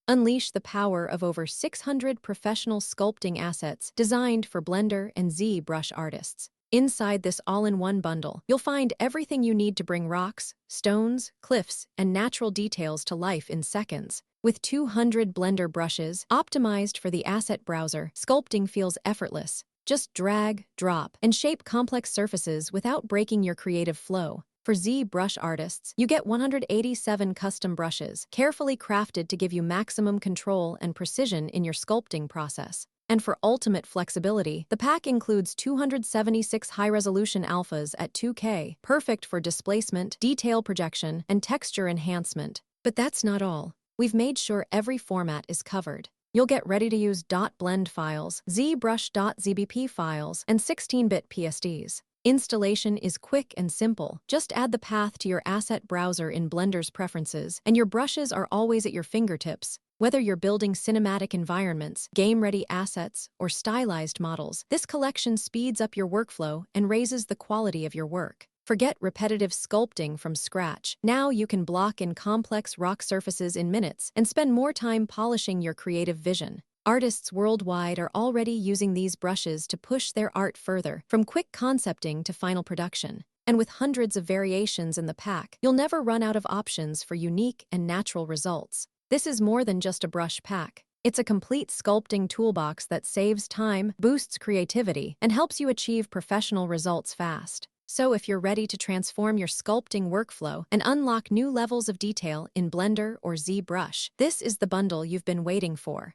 Unleash the power of over 600 professional sculpting assets designed for Blender and ZBrush artists. Inside this all-in-one bundle, you'll find everything you need to bring rocks, stones, cliffs, and natural details to life in seconds. With 200 Blender brushes optimized for the asset browser, sculpting feels effortless. Just drag, drop, and shape complex surfaces without breaking your creative flow. For ZBrush artists, you get 187 custom brushes, carefully crafted to give you maximum control and precision in your sculpting process. And for ultimate flexibility, the pack includes 276 high-resolution alphas at 2K, perfect for displacement, detail projection, and texture enhancement. But that's not all. We've made sure every format is covered. You'll get ready-to-use .blend files, ZBrush.zbp files, and 16-bit PSDs. Installation is quick and simple. Just add the path to your asset browser in Blender's preferences, and your brushes are always at your fingertips. Whether you're building cinematic environments, game-ready assets, or stylized models, this collection speeds up your workflow and raises the quality of your work. Forget repetitive sculpting from scratch. Now you can block in complex rock surfaces in minutes and spend more time polishing your creative vision. Artists worldwide are already using these brushes to push their art further, from quick concepting to final production. And with hundreds of variations in the pack, you'll never run out of options for unique and natural results. This is more than just a brush pack. It's a complete sculpting toolbox that saves time, boosts creativity, and helps you achieve professional results fast. So if you're ready to transform your sculpting workflow and unlock new levels of detail in Blender or ZBrush, this is the bundle you've been waiting for.